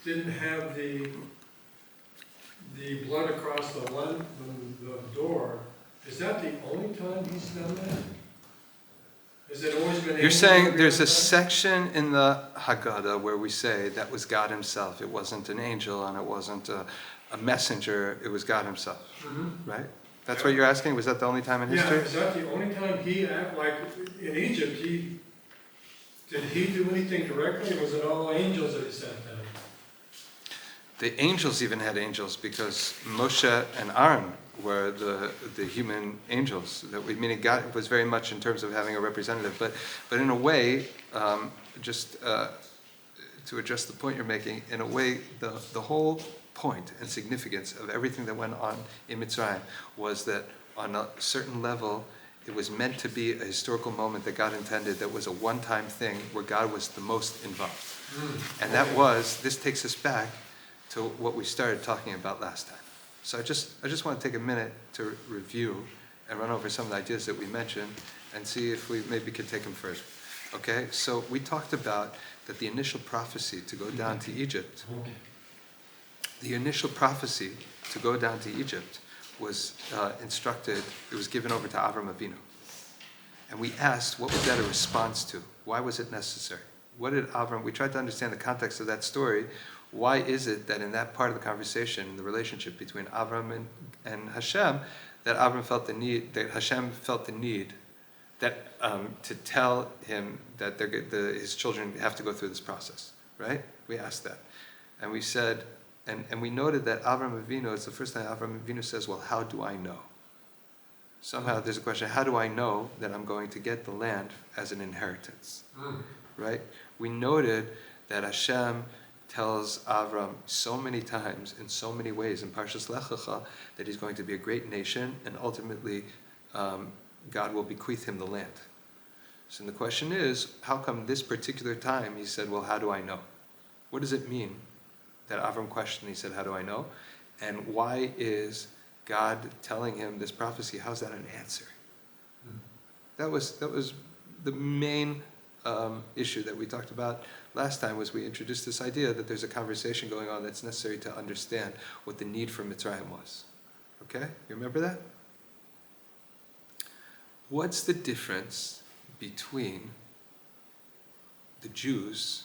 didn't have the blood across the door, is that the only time he's done that? Has it always been? You're saying there's a section in the Haggadah where we say that was God himself. It wasn't an angel and it wasn't a messenger, it was God himself, right? That's what you're asking? Was that the only time in history? Yeah, is that the only time he, like in Egypt, did he do anything directly, or was it all angels that he sent down? The angels even had angels because Moshe and Aaron were the human angels. Meaning God was very much in terms of having a representative. But in a way, just to address the point you're making, in a way, the whole point and significance of everything that went on in Mitzrayim was that on a certain level, it was meant to be a historical moment that God intended that was a one-time thing where God was the most involved. And that was, this takes us back to what we started talking about last time. So I just want to take a minute to review and run over some of the ideas that we mentioned and see if we maybe could take them further. Okay, so we talked about that the initial prophecy to go down to Egypt, was instructed, it was given over to Avraham Avinu. And we asked, what was that a response to? Why was it necessary? What did Avram, we tried to understand the context of that story. Why is it that in that part of the conversation, the relationship between Avram and Hashem, that Avram felt the need, that Hashem felt the need that to tell him that his children have to go through this process, right? We asked that. And we said, and we noted that Avraham Avinu, it's the first time Avraham Avinu says, well, how do I know? Somehow there's a question, how do I know that I'm going to get the land as an inheritance? Right? We noted that Hashem tells Avram so many times, in so many ways, in Parshas Lech Lecha, that he's going to be a great nation, and ultimately God will bequeath him the land. So the question is, how come this particular time he said, well, how do I know? What does it mean that Avram questioned, he said, how do I know? And why is God telling him this prophecy? How's that an answer? That was the main issue that we talked about last time, was we introduced this idea that there's a conversation going on that's necessary to understand what the need for Mitzrayim was. Okay? You remember that? What's the difference between the Jews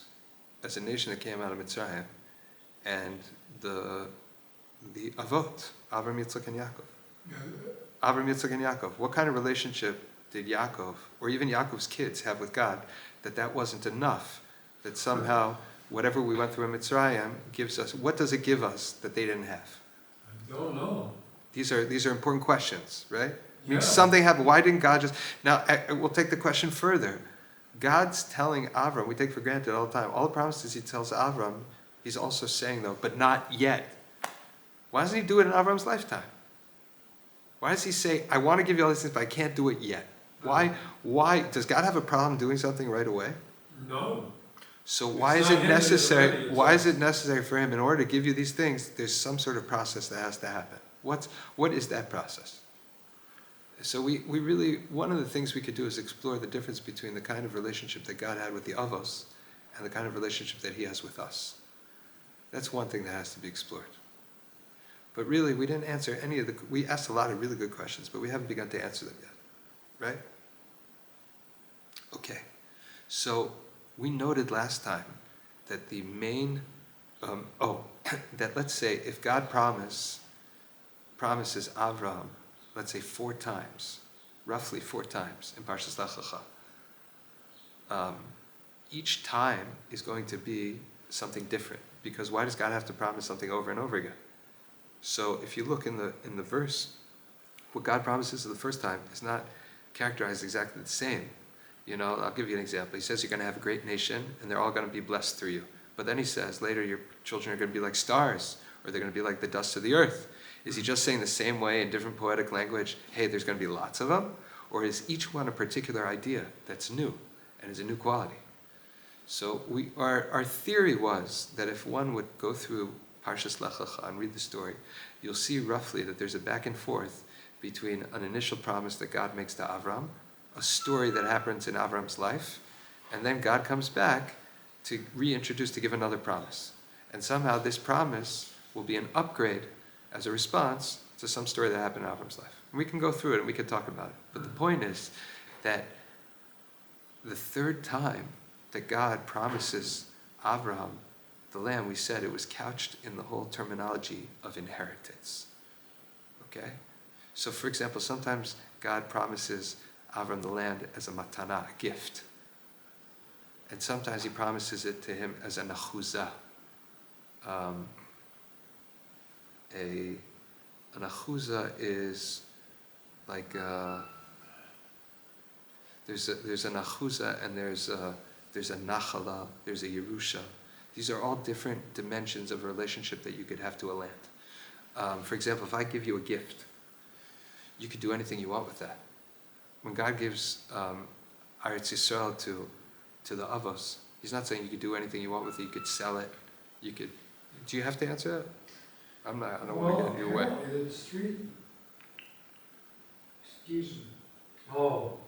as a nation that came out of Mitzrayim and the Avot, Avraham, Yitzchak, and Yaakov? Avraham, Yitzchak, and Yaakov. What kind of relationship did Yaakov, or even Yaakov's kids, have with God, that wasn't enough, that somehow whatever we went through in Mitzrayim gives us, what does it give us that they didn't have? I don't know. These are important questions, right? I mean, Yeah. something happened. Why didn't God just... Now, we'll take the question further. God's telling Avram, we take for granted all the time, all the promises he tells Avram, he's also saying, though, but not yet. Why doesn't he do it in Avram's lifetime? Why does he say, I want to give you all these things, but I can't do it yet? Why? Does God have a problem doing something right away? No. So why is it necessary? Why is it necessary for him, in order to give you these things, there's some sort of process that has to happen? What is that process? So we really, one of the things we could do is explore the difference between the kind of relationship that God had with the Avos and the kind of relationship that he has with us. That's one thing that has to be explored. But really, we didn't answer any of we asked a lot of really good questions, but we haven't begun to answer them yet. Right? Okay. So we noted last time that the main, that let's say if God promises Avraham, let's say 4 times, roughly 4 times in Parshas Lech Lecha, each time is going to be something different. Because why does God have to promise something over and over again? So if you look in the verse, what God promises the first time is not characterized exactly the same. You know, I'll give you an example. He says you're going to have a great nation and they're all going to be blessed through you. But then he says later your children are going to be like stars, or they're going to be like the dust of the earth. Is he just saying the same way in different poetic language, hey, there's going to be lots of them? Or is each one a particular idea that's new and is a new quality? So our theory was that if one would go through Parshas Lech Lecha and read the story, you'll see roughly that there's a back and forth between an initial promise that God makes to Avram, a story that happens in Avram's life, and then God comes back to reintroduce, to give another promise. And somehow this promise will be an upgrade as a response to some story that happened in Avram's life. And we can go through it and we can talk about it. But the point is that the third time that God promises Avraham the land, we said it was couched in the whole terminology of inheritance. Okay? So for example, sometimes God promises Avram the land as a matana, a gift. And sometimes he promises it to him as an achuzah. An achuzah is like there's an achuzah and there's a nachala, there's a yerusha. These are all different dimensions of a relationship that you could have to a land. For example, if I give you a gift, you could do anything you want with that. When God gives Eretz Yisrael to the Avos, He's not saying you could do anything you want with it. You could sell it. You could. Do you have to answer that? I don't want to get in your way. It's three. Excuse me. Oh.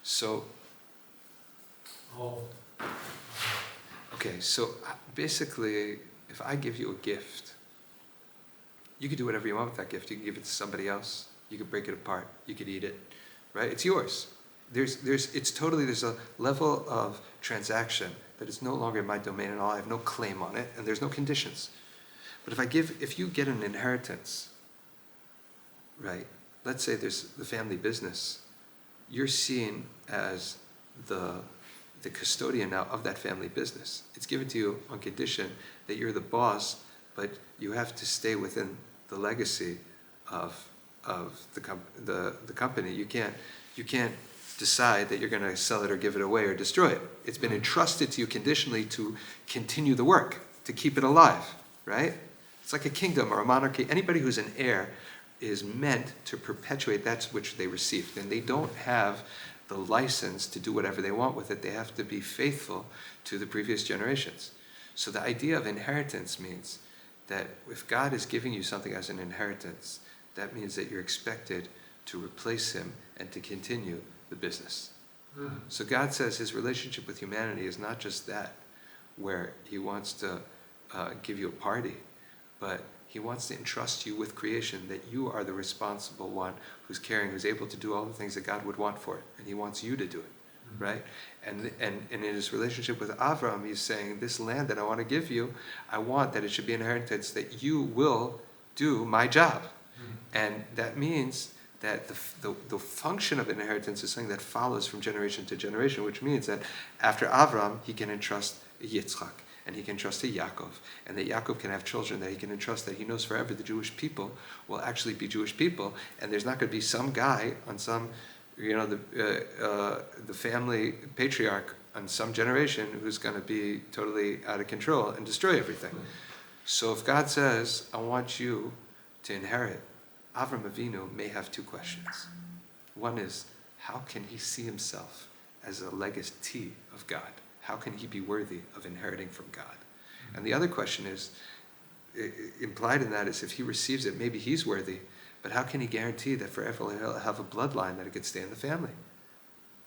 So. Oh. Okay, so basically, if I give you a gift, you could do whatever you want with that gift. You can give it to somebody else. You could break it apart. You could eat it, right? It's yours. There's a level of transaction that is no longer in my domain at all. I have no claim on it, and there's no conditions. But if you get an inheritance, right? Let's say there's the family business. You're seen as the custodian now of that family business. It's given to you on condition that you're the boss, but you have to stay within the legacy of the company. You can't decide that you're going to sell it or give it away or destroy it. It's been entrusted to you conditionally to continue the work, to keep it alive, right? It's like a kingdom or a monarchy. Anybody who's an heir is meant to perpetuate that which they received, and they don't have the license to do whatever they want with it. They have to be faithful to the previous generations. So the idea of inheritance means that if God is giving you something as an inheritance, that means that you're expected to replace Him and to continue the business. So God says His relationship with humanity is not just that, where He wants to give you a party, but He wants to entrust you with creation, that you are the responsible one who's caring, who's able to do all the things that God would want for it, and He wants you to do it, right? And in His relationship with Avraham, He's saying, this land that I want to give you, I want that it should be an inheritance, that you will do my job. And that means that the function of inheritance is something that follows from generation to generation, which means that after Avraham, he can entrust Yitzchak, and he can trust Yaakov, and that Yaakov can have children that he can entrust, that he knows forever the Jewish people will actually be Jewish people, and there's not going to be some guy on some, the family patriarch on some generation who's going to be totally out of control and destroy everything. So if God says, I want you to inherit, Avraham Avinu may have two questions. One is, how can he see himself as a legatee of God? How can he be worthy of inheriting from God? And the other question is, implied in that is, if he receives it, maybe he's worthy, but how can he guarantee that forever he'll have a bloodline that it could stay in the family?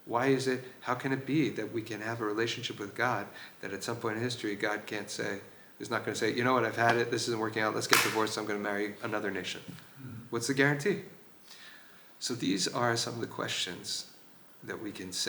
Why is it, how can it be that we can have a relationship with God that at some point in history, God can't say, is not going to say, you know what, I've had it, this isn't working out, let's get divorced, I'm going to marry another nation. What's the guarantee? So these are some of the questions that we can say.